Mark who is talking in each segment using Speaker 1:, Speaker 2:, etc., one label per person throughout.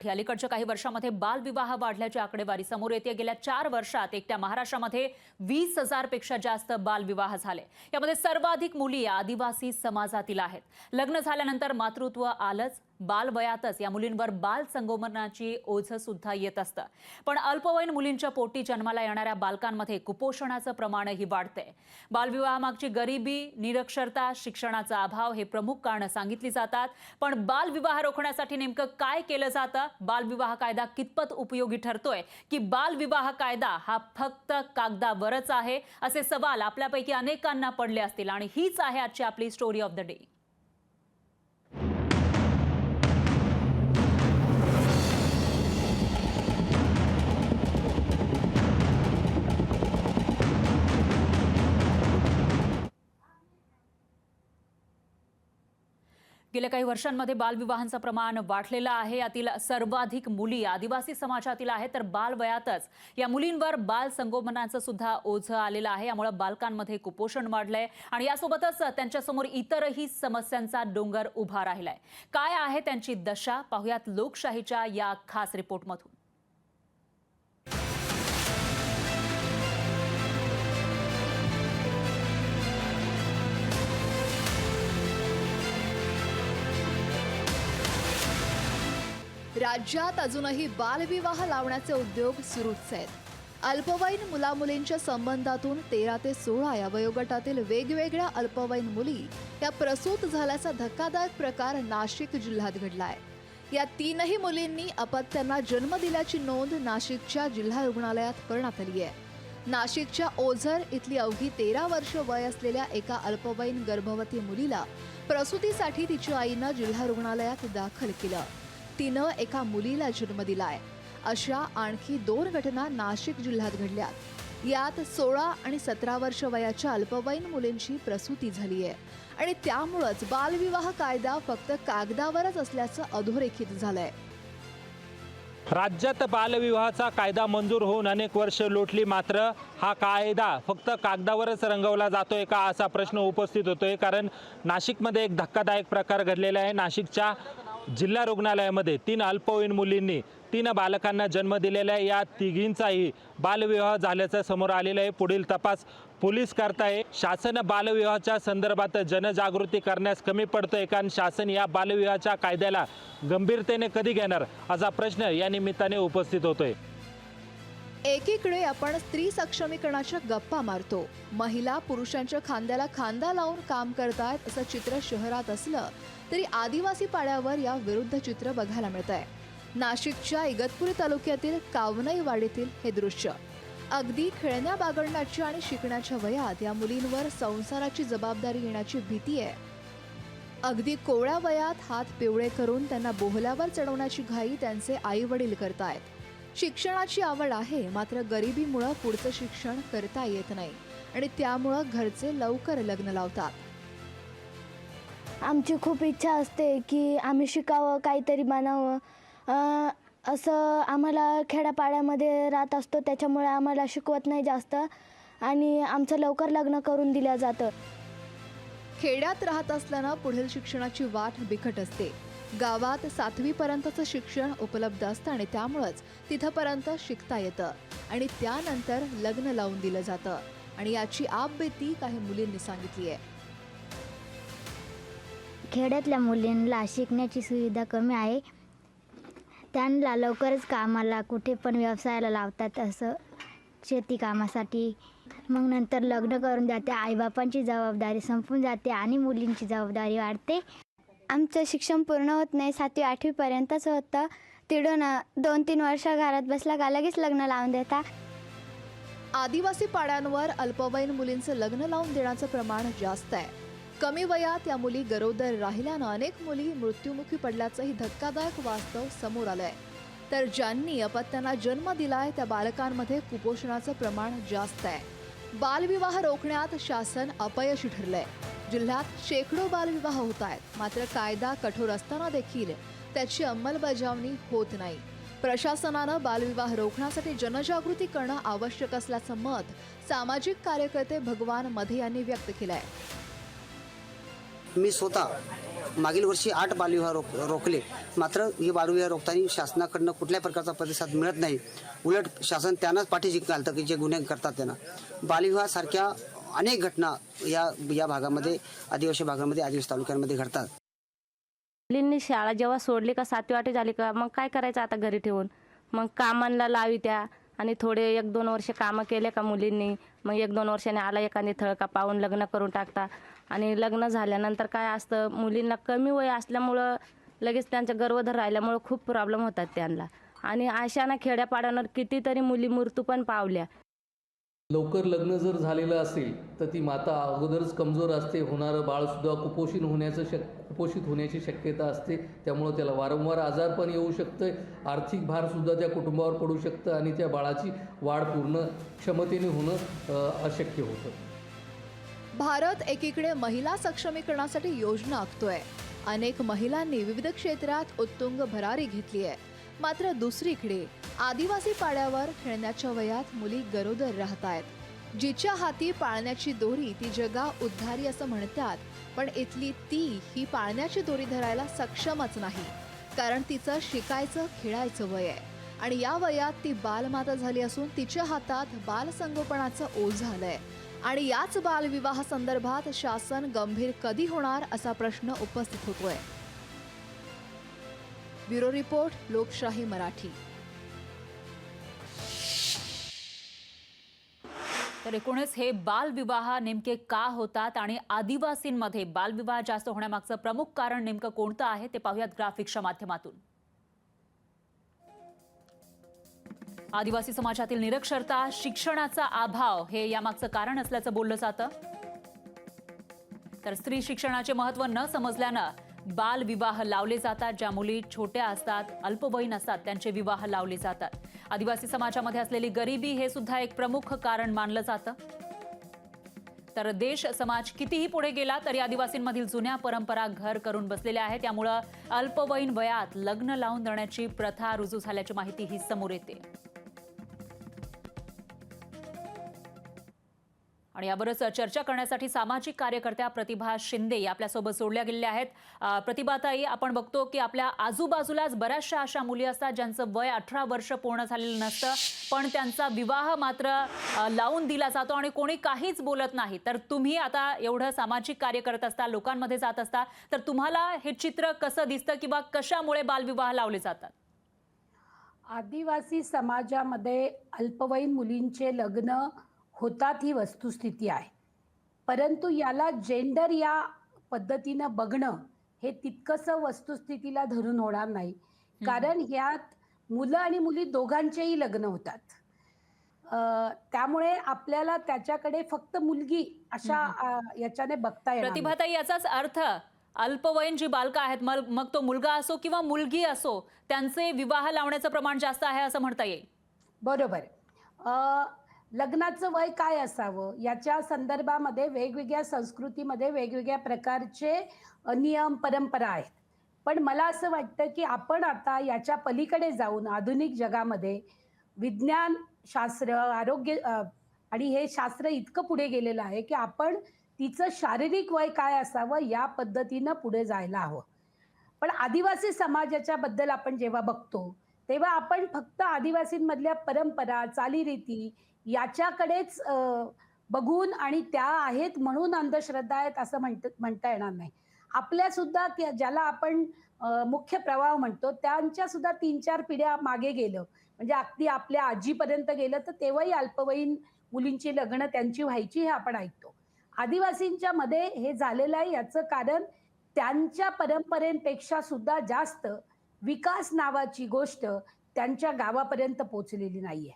Speaker 1: अलीकडच्या काही वर्षांमध्ये बालविवाह वाढल्याची आकडेवारी समोर येते। गेल्या 4 वर्षात एकट्या महाराष्ट्रामध्ये 20,000 पेक्षा जास्त बालविवाह झाले। यामध्ये सर्वाधिक मुली आदिवासी समाजातील आहेत। लग्न झाल्यानंतर मातृत्व आलंच, बालवयातच या मुलींवर बाल संगोपनाची ओझं सुद्धा येत असतं। पण अल्पवयीन मुलींच्या पोटी जन्माला येणाऱ्या बालकांमध्ये कुपोषणाचं प्रमाणही वाढतंय। बालविवाहामागची गरिबी, निरक्षरता, शिक्षणाचा अभाव हे प्रमुख कारणं सांगितली जातात। पण बालविवाह रोखण्यासाठी नेमकं काय केलं जातं? बालविवाह कायदा कितपत उपयोगी ठरतोय की बालविवाह कायदा हा फक्त कागदावरच आहे? असे सवाल आपल्यापैकी अनेकांना पडले असतील आणि हीच आहे आजची आपली स्टोरी ऑफ द डे। गेल्या काही वर्षांमध्ये बालविवाहांचं प्रमाण वाढलेलं आहे। यातील सर्वाधिक मुली आदिवासी समाजातील आहेत, तर बालवयातच या मुलींवर बाल संगोपनाचं सुद्धा ओझं आलेलं आहे। यामुळे बालकांमध्ये कुपोषण वाढलंय आणि यासोबतच त्यांच्यासमोर इतरही समस्यांचा डोंगर उभा राहिलाय। काय आहे त्यांची दशा, पाहुयात लोकशाहीच्या या खास रिपोर्टमधून।
Speaker 2: राज्यात अजूनही बालविवाह लावण्याचे उद्योग सुरूच आहेत। अल्पवयीन मुलामुलींच्या संबंधातून 13 ते 16 या वयोगटातील वेगवेगळ्या अल्पवयीन मुली या प्रसूत झाल्याचा धक्कादायक प्रकार नाशिक जिल्ह्यात घडलाय। या 3ही मुलींनी अपत्यांना जन्म दिल्याची नोंद नाशिकच्या जिल्हा रुग्णालयात करण्यात आली आहे। नाशिकच्या ओझर इथली अवघी 13 वर्ष वय असलेल्या एका अल्पवयीन गर्भवती मुलीला प्रसूतीसाठी तिच्या आईनं जिल्हा रुग्णालयात दाखल केलं। तिनं एका मुलीला जन्म दिलाय। अशा आणखी 2 घटना नाशिक जिल्ह्यात घडल्यात। यात 16 आणि 17 वर्ष वयाच्या अल्पवयीन मुलींची प्रसूती झाली आहे आणि त्यामुळेच बालविवाह कायदा फक्त कागदावरच असल्याचं अधोरेखित झालंय।
Speaker 3: राज्यात बालविवाहाचा कायदा मंजूर होऊन अनेक वर्ष लोटली, मात्र हा कायदा फक्त कागदावरच रंगवला जातोय का असा प्रश्न उपस्थित होतोय। कारण नाशिकमध्ये एक धक्कादायक प्रकार घडलेला आहे। नाशिकच्या जिल्हा रुग्णालयामध्ये 3 अल्पवयीन मुलींनी 3 बालकांना जन्म दिलेला आहे। या तिघींचाही बालविवाह झाल्याचं समोर आलेलं आहे। पुढील तपास पोलीस करताय। शासन बालविवाहाच्या संदर्भात जनजागृती करण्यास कमी पडतोय कारण शासन या बालविवाहाच्या कायद्याला गंभीरतेने कधी घेणार असा प्रश्न या निमित्ताने उपस्थित होतोय।
Speaker 2: एकीकडे आपण स्त्री सक्षमीकरणाच्या गप्पा मारतो, महिला पुरुषांच्या खांद्याला खांदा लावून काम करतायत असं चित्र शहरात असलं तरी आदिवासी पाड्यावर या विरुद्ध चित्र बघायला मिळतंय। नाशिकच्या इगतपुरी तालुक्यातील कावनईवाडीतील हे दृश्य अगदी खेळण्या बागडण्याच्या आणि शिकण्याच्या वयात या मुलींवर संसाराची जबाबदारी येण्याची भीती आहे। अगदी कोवळ्या वयात हात पिवळे करून त्यांना बोहल्यावर चढवण्याची घाई त्यांचे आई वडील करतायत। शिक्षणाची आवड आहे, मात्र गरिबीमुळे पुढचं शिक्षण करता येत नाही आणि त्यामुळे घरचे लवकर लग्न लावतात।
Speaker 4: आमची खूप इच्छा असते की आम्ही शिकावं, काहीतरी बनावं। असं आम्हाला खेड्यापाड्यामध्ये राहत असतो, त्याच्यामुळे आम्हाला शिकवत नाही जास्त आणि आमचं लवकर लग्न करून दिलं जातं।
Speaker 2: खेड्यात राहत असल्यानं पुढील शिक्षणाची वाट बिकट असते। गावात 7वी पर्यंतचं शिक्षण उपलब्ध असतं आणि त्यामुळेच तिथपर्यंत शिकता येतं आणि त्यानंतर लग्न लावून दिलं जातं आणि याची आपबीती काही मुलींनी सांगितली आहे।
Speaker 4: खेड्यातल्या मुलींना शिकण्याची सुविधा कमी आहे, त्यांना लवकरच कामाला कुठे पण व्यवसायाला लावतात, असं शेती कामासाठी। मग नंतर लग्न करून जाते, आईबापांची जबाबदारी संपून जाते आणि मुलींची जबाबदारी वाढते। आमचं शिक्षण पूर्ण होत नाही, 7वी 8वी पर्यंतच होतं। तिथून 2-3 वर्ष घरात बसला का लगेच लग्न लावून देतात।
Speaker 2: आदिवासी पाड्यांवर अल्पवयीन मुलींचं लग्न लावून देण्याचं प्रमाण जास्त आहे। कमी वयात या मुली गरोदर राहिल्यानं अनेक मुली मृत्युमुखी पडल्याचंही धक्कादायक वास्तव समोर आलंय। तर ज्यांनी अपत्यांना जन्म दिलाय त्या बालकांमध्ये कुपोषणाचं प्रमाण जास्त आहे। बालविवाह रोखण्यात शासन अपयशी ठरलंय। जिल्ह्यात शेकडो बालविवाह होत आहेत, मात्र कायदा कठोर असताना देखील त्याची अंमलबजावणी होत नाही। प्रशासनानं बालविवाह रोखण्यासाठी जनजागृती करणं आवश्यक असल्याचं मत सामाजिक कार्यकर्ते भगवान मध्ये यांनी व्यक्त केलंय।
Speaker 5: मी स्वतः मागील वर्षी 8 बालविवाह रोखले, मात्र हे बालविवाह रोखताना शासनाकडनं कुठल्याही प्रकारचा प्रतिसाद मिळत नाही. उलट शासन त्यांनाच पाठीशी घालतं की जे गुन्हे करतात त्यांना. बालविवाहासारख्या अनेक घटना या भागामध्ये, आदिवासी भागामध्ये, आदिवासी तालुक्यांमध्ये घडतात.
Speaker 6: मुलींनी शाळा जेव्हा सोडली का 7वी 8वी झाली का मग काय करायचं आता घरी ठेवून, मग कामांना लावी त्या आणि थोडे 1-2 वर्ष कामं केले का मुलींनी, मग 1-2 वर्षाने आला एखादी थळका पाहून लग्न करून टाकता. आणि लग्न झाल्यानंतर काय असतं, मुलींना कमी वय असल्यामुळं लगेच त्यांच्या गर्भधार राहिल्यामुळं खूप प्रॉब्लेम होतात त्यांना. आणि अशानं खेड्यापाड्यावर कितीतरी मुली मृत्यू पण पावल्या.
Speaker 7: लवकर लग्न जर झालेलं असेल तर ती माता अगोदरच कमजोर असते, होणारं बाळसुद्धा कुपोषित होण्याची शक्यता असते. त्यामुळं त्याला वारंवार आजार पण येऊ शकतं, आर्थिक भारसुद्धा त्या कुटुंबावर पडू शकतं आणि त्या बाळाची वाढ पूर्ण क्षमतेने होणं अशक्य होतं.
Speaker 2: भारत एकीकडे महिला सक्षमीकरणासाठी योजना आखतोय. अनेक महिलांनी विविध क्षेत्रात उत्तुंग भरारी घेतली आहे. मात्र दुसरीकडे आदिवासी पाड्यावर खेळण्याच्या वयात मुली गरोदर राहत आहेत. जिच्या हाती पाळण्याची दोरी ती जगा उद्धारी असं म्हणतात, पण इथली ती ही पाळण्याची दोरी धरायला सक्षमच नाही. कारण तिचं शिकायचं, खेळायचं वय आहे आणि या वयात ती बालमाता झाली असून तिच्या हातात बालसंगोपनाचं ओझ झालंय. आणि याच बालविवाह संदर्भात शासन गंभीर कधी होणार असा प्रश्न उपस्थित होतोय. ब्युरो रिपोर्ट, लोकशाही मराठी.
Speaker 1: तर एकूणच हे बालविवाह नेमके का होतात आणि आदिवासींमध्ये बालविवाह जास्त होण्यामागचं प्रमुख कारण नेमकं कोणतं आहे ते पाहूयात ग्राफिक्सच्या माध्यमातून. आदिवासी समाजातील निरक्षरता, शिक्षणाचा अभाव हे यामागचं कारण असल्याचं बोललं जातं. तर स्त्री शिक्षणाचे महत्त्व न समजल्यानं बालविवाह लावले जातात. ज्या मुली छोट्या असतात, अल्पवयीन असतात, त्यांचे विवाह लावले जातात. आदिवासी समाजामध्ये असलेली गरिबी हे सुद्धा एक प्रमुख कारण मानलं जातं. तर देश समाज कितीही पुढे गेला तरी आदिवासींमधील जुन्या परंपरा घर करून बसलेल्या आहेत. त्यामुळं अल्पवयीन वयात लग्न लावून देण्याची प्रथा रुजू झाल्याची माहिती ही समोर येते. आणि यावरच चर्चा करण्यासाठी सामाजिक कार्यकर्त्या प्रतिभा शिंदे आपल्यासोबत जोडल्या गेलेल्या आहेत. प्रतिभाताई, आपण बघतो की आपल्या आजूबाजूलाच बऱ्याचशा अशा मुली असतात ज्यांचं वय 18 वर्ष पूर्ण झालेलं नसतं, पण त्यांचा विवाह मात्र लावून दिला जातो आणि कोणी काहीच बोलत नाही. तर तुम्ही आता एवढं सामाजिक कार्य करत असता, लोकांमध्ये जात असता, तर तुम्हाला हे चित्र कसं दिसतं किंवा कशामुळे बालविवाह लावले जातात?
Speaker 8: आदिवासी समाजामध्ये अल्पवयीन मुलींचे लग्न होतात ही वस्तुस्थिती आहे. परंतु याला जेंडर या पद्धतीनं बघणं हे तितकंसं वस्तुस्थितीला धरून होणार नाही. कारण ह्यात मुलं आणि मुली दोघांचेही लग्न होतात. त्यामुळे आपल्याला त्याच्याकडे फक्त मुलगी अशा याच्याने बघता येणार नाही.
Speaker 1: प्रतिभाताई, याचाच अर्थ अल्पवयीन जी बालकं आहेत, मग तो मुलगा असो किंवा मुलगी असो, त्यांचे विवाह लावण्याचं प्रमाण जास्त आहे असं म्हणता येईल.
Speaker 8: बरोबर. लग्नाचं वय काय असावं याच्या संदर्भामध्ये वेगवेगळ्या संस्कृतीमध्ये वेगवेगळ्या प्रकारचे नियम परंपरा आहेत. पण मला असं वाटतं की आपण आता याच्या पलीकडे जाऊन आधुनिक जगामध्ये विज्ञान शास्त्र, आरोग्य आणि हे शास्त्र इतकं पुढे गेलेलं आहे की आपण तिचं शारीरिक वय काय असावं या पद्धतीनं पुढे जायला हवं. पण आदिवासी समाजाच्या बद्दल आपण जेव्हा बघतो तेव्हा आपण फक्त आदिवासींमधल्या परंपरा, चालीरीती याच्याकडेच बघून आणि त्या आहेत म्हणून अंधश्रद्धा आहेत असं म्हणता येणार नाही. आपल्या सुद्धा ज्याला आपण मुख्य प्रवाह म्हणतो त्यांच्या सुद्धा 3-4 पिढ्या मागे गेलं, म्हणजे अगदी आपल्या आजीपर्यंत गेलं तर तेव्हाही अल्पवयीन मुलींची लग्न त्यांची व्हायची हे आपण ऐकतो. आदिवासींच्या मध्ये हे झालेलं आहे. याचं कारण त्यांच्या परंपरेपेक्षा सुद्धा जास्त विकास नावाची गोष्ट त्यांच्या गावापर्यंत पोहोचलेली नाहीये.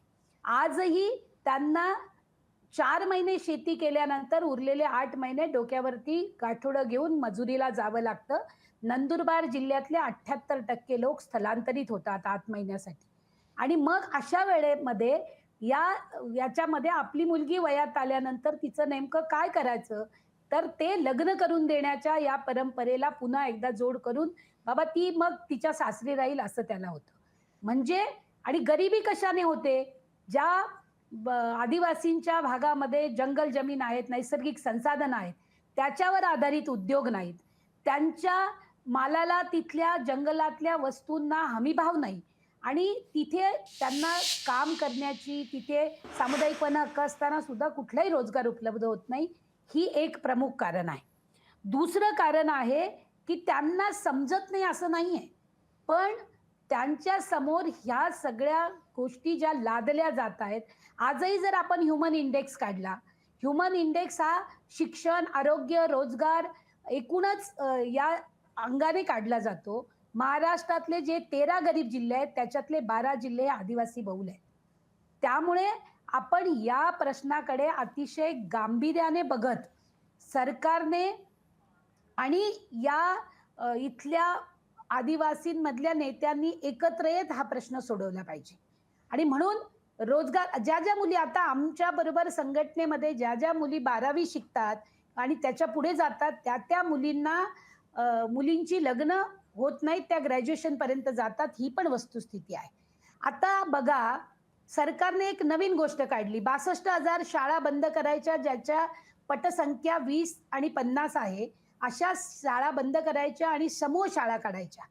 Speaker 8: आजही त्यांना 4 महिने शेती केल्यानंतर उरलेले 8 महिने डोक्यावरती गाठोडं घेऊन मजुरीला जावं लागतं. नंदुरबार जिल्ह्यातले 78% लोक स्थलांतरित होतात 8 महिन्यासाठी. आणि मग अशा वेळेमध्ये याच्यामध्ये आपली मुलगी वयात आल्यानंतर तिचं नेमकं काय करायचं, तर ते लग्न करून देण्याच्या या परंपरेला पुन्हा एकदा जोड करून बाबा ती मग तिच्या सासरी राहील असं त्याला होतं. म्हणजे आणि गरिबी कशाने होते, ज्या आदिवासींच्या भागामध्ये जंगल जमीन आहेत, नैसर्गिक संसाधन आहेत, त्याच्यावर आधारित उद्योग नाहीत, त्यांच्या मालाला तिथल्या जंगलातल्या वस्तूंना हमीभाव नाही आणि तिथे त्यांना काम करण्याची, तिथे सामुदायिक वन हक्क असताना सुद्धा कुठलाही रोजगार उपलब्ध होत नाही, ही एक प्रमुख कारण आहे. दुसरं कारण आहे की त्यांना समजत नाही असं नाही आहे, पण त्यांच्या समोर ह्या सगळ्या गोष्टी ज्या लादल्या जात आहेत. आजही जर आपण ह्युमन इंडेक्स काढला, ह्युमन इंडेक्स हा शिक्षण, आरोग्य, रोजगार एकूणच या अंगाने काढला जातो. महाराष्ट्रातले जे 13 गरीब जिल्हे आहेत त्याच्यातले 12 जिल्हे आदिवासी बहुल आहेत. त्यामुळे आपण या प्रश्नाकडे अतिशय गांभीर्याने बघत सरकारने आणि या इथल्या आदिवासींमधल्या नेत्यांनी एकत्र येत हा प्रश्न सोडवला पाहिजे. आणि म्हणून रोजगार ज्या मुली आता आमच्या बरोबर संघटनेमध्ये ज्या मुली 12वी शिकतात आणि त्याच्या पुढे जातात, त्या मुलींना मुलींची लग्न होत नाहीत, त्या ग्रॅज्युएशन पर्यंत जातात, ही पण वस्तुस्थिती आहे. आता बघा, सरकारने एक नवीन गोष्ट काढली. 62,000 शाळा बंद करायच्या, ज्याच्या पटसंख्या 20 आणि 50 आहे, अशा शाळा बंद करायच्या आणि समूह शाळा काढायच्या.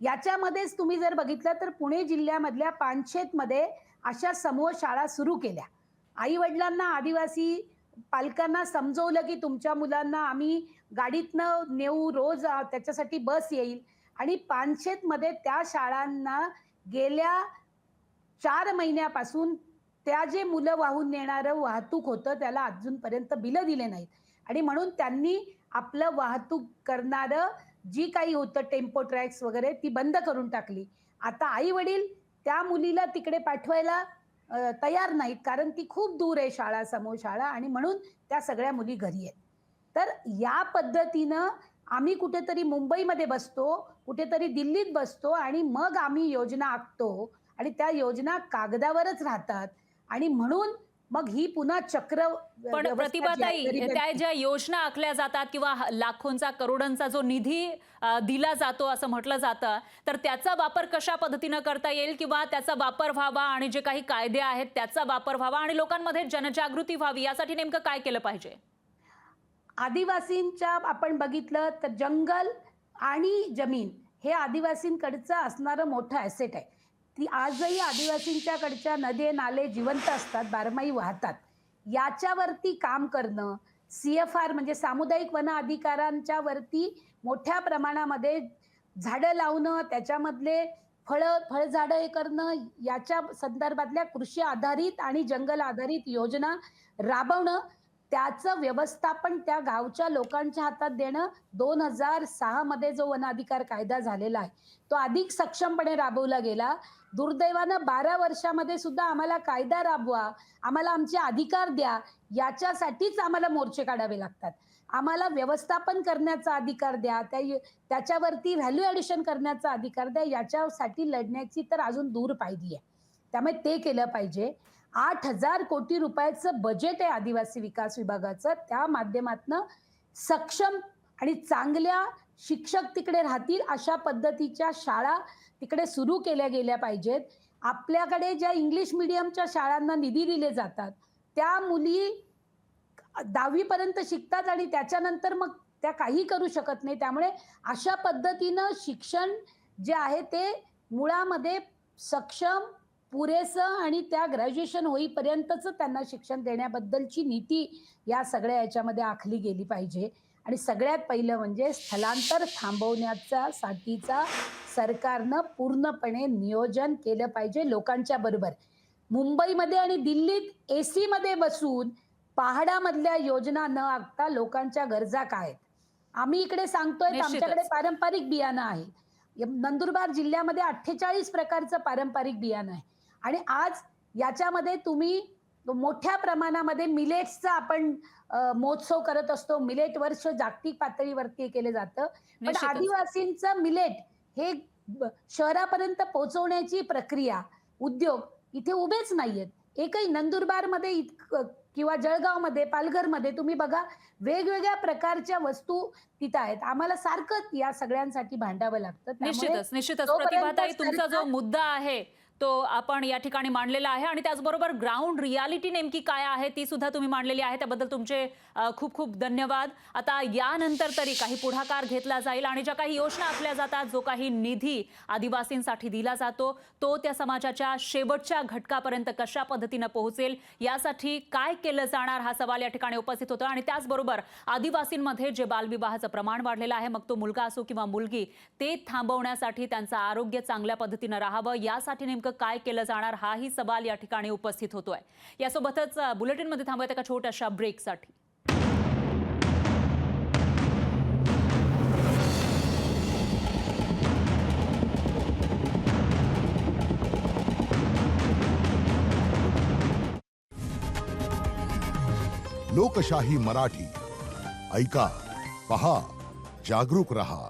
Speaker 8: याच्यामध्येच तुम्ही जर बघितलं तर पुणे जिल्ह्यामधल्या पानशेतमध्ये अशा समूह शाळा सुरू केल्या. आई वडिलांना, आदिवासी पालकांना समजवलं की तुमच्या मुलांना आम्ही गाडीतनं नेऊ, रोज त्याच्यासाठी बस येईल. आणि पानशेतमध्ये त्या शाळांना गेल्या 4 महिन्यापासून त्या जे मुलं वाहून नेणारं वाहतूक होतं त्याला अजूनपर्यंत बिलं दिले नाहीत. आणि म्हणून त्यांनी आपलं वाहतूक करणारं जी काही होतं टेम्पो ट्रॅक्स वगैरे ती बंद करून टाकली. आता आई वडील त्या मुलीला तिकडे पाठवायला तयार नाहीत, कारण ती खूप दूर आहे शाळा, समूह शाळा, आणि म्हणून त्या सगळ्या मुली घरी आहेत. तर या पद्धतीनं आम्ही कुठेतरी मुंबईमध्ये बसतो, कुठेतरी दिल्लीत बसतो आणि मग आम्ही योजना आखतो आणि त्या योजना कागदावरच राहतात. आणि म्हणून मग ही पुन्हा चक्र
Speaker 1: पण प्रतिभाताई, त्या ज्या योजना आखल्या जातात किंवा लाखोंचा, करोडोंचा जो निधी दिला जातो असं म्हटलं जातं, तर त्याचा वापर कशा पद्धतीनं करता येईल किंवा त्याचा वापर व्हावा आणि जे काही कायदे आहेत त्याचा वापर व्हावा आणि लोकांमध्ये जनजागृती व्हावी, यासाठी नेमकं काय केलं पाहिजे?
Speaker 8: आदिवासींच्या आपण बघितलं तर जंगल आणि जमीन हे आदिवासींकडचं असणारं मोठं ॲसेट आहे. ती आजही आदिवासींच्याकडच्या नदी नाले जिवंत असतात, बारमाही वाहतात. याच्यावरती काम करणं, CFR म्हणजे सामुदायिक वन अधिकारांच्या वरती मोठ्या प्रमाणामध्ये झाडं लावणं, त्याच्यामधले फळझाडं हे करणं, याच्या संदर्भातल्या कृषी आधारित आणि जंगल आधारित योजना राबवणं, त्याचं व्यवस्थापन त्या गावच्या लोकांच्या हातात देणं. 2006 मध्ये जो वन अधिकार कायदा झालेला आहे तो अधिक सक्षमपणे राबवला गेला. दुर्दैवानं 12 वर्षामध्ये सुद्धा आम्हाला कायदा राबवा, आम्हाला आमचे अधिकार द्या, याच्यासाठीच आम्हाला मोर्चे काढावे लागतात. आम्हाला व्यवस्थापन करण्याचा अधिकार द्या, त्याच्यावरती व्हॅल्यू ॲडिशन करण्याचा अधिकार द्या, याच्यासाठी लढण्याची तर अजून दूर पाहिली आहे. त्यामुळे ते केलं पाहिजे. 8,000 कोटी रुपयाचं बजेट आहे आदिवासी विकास विभागाचं. त्या माध्यमातून सक्षम आणि चांगल्या शिक्षक तिकडे राहतील अशा पद्धतीच्या शाळा तिकडे सुरू केल्या गेल्या पाहिजेत. आपल्याकडे ज्या इंग्लिश मीडियमच्या शाळांना निधी दिले जातात, त्या मुली 10वी पर्यंत शिकतात आणि त्याच्यानंतर मग त्या काही करू शकत नाही. त्यामुळे अशा पद्धतीनं शिक्षण जे आहे ते मुळामध्ये सक्षम, पुरेसं आणि त्या ग्रॅज्युएशन होईपर्यंतच त्यांना शिक्षण देण्याबद्दलची नीती या सगळ्या याच्यामध्ये आखली गेली पाहिजे. आणि सगळ्यात पहिलं म्हणजे स्थलांतर थांबवण्याचा साठीचा सरकारनं पूर्णपणे नियोजन केलं पाहिजे लोकांच्या बरोबर. मुंबईमध्ये आणि दिल्लीत AC मध्ये बसून पहाडामधल्या योजना न आखता लोकांच्या गरजा काय आहेत आम्ही इकडे सांगतोय. आमच्याकडे पारंपरिक बियाणं आहे. नंदुरबार जिल्ह्यामध्ये 48 प्रकारचं पारंपरिक बियाणं आहे आणि आज याच्यामध्ये तुम्ही मोठ्या प्रमाणामध्ये मिलेट्सचा आपण महोत्सव करत असतो. मिलेट वर्ष जागतिक पातळीवरती केलं जातं. पण आदिवासींचं मिलेट हे शहरापर्यंत पोहोचवण्याची प्रक्रिया, उद्योग इथे उभेच नाहीयेत. एकही नंदुरबारमध्ये किंवा जळगावमध्ये, पालघरमध्ये तुम्ही बघा, वेगवेगळ्या प्रकारच्या वस्तू तिथं आहेत. आम्हाला सारखं या सगळ्यांसाठी भांडावं लागतं.
Speaker 1: निश्चितच प्रतिभाताई, तुमचा जो मुद्दा आहे तो आपण या ठिकाणी मांडलेला आहे आणि त्याचबरोबर ग्राउंड रियालिटी नेमकी काय आहे ती सुद्धा तुम्ही मांडलेली आहे. त्याबद्दल तुमचे खूप खूप धन्यवाद. आता यानंतर तरी काही पुढाकार घेतला जाईल आणि ज्या काही योजना आखल्या जातात, जो काही निधी आदिवासींसाठी दिला जातो, तो त्या समाजाच्या शेवटच्या घटकापर्यंत कशा पद्धतीने पोहोचेल, यासाठी काय केलं जाणार हा सवाल या ठिकाणी उपस्थित होतो. आणि त्याचबरोबर आदिवासींमध्ये जे बालविवाहाचं प्रमाण वाढलेलं आहे, मग तो मुलगा असो किंवा मुलगी, ते थांबवण्यासाठी त्यांचं आरोग्य चांगल्या पद्धतीने राहावं यासाठी नेमकं काय केलं जाणार हाही सवाल या ठिकाणी उपस्थित होतोय. यासोबतच बुलेटिनमध्ये थांबूयात एका छोट्याशा ब्रेकसाठी.
Speaker 9: लोकशाही मराठी ऐका, पहा, जागरूक रहा.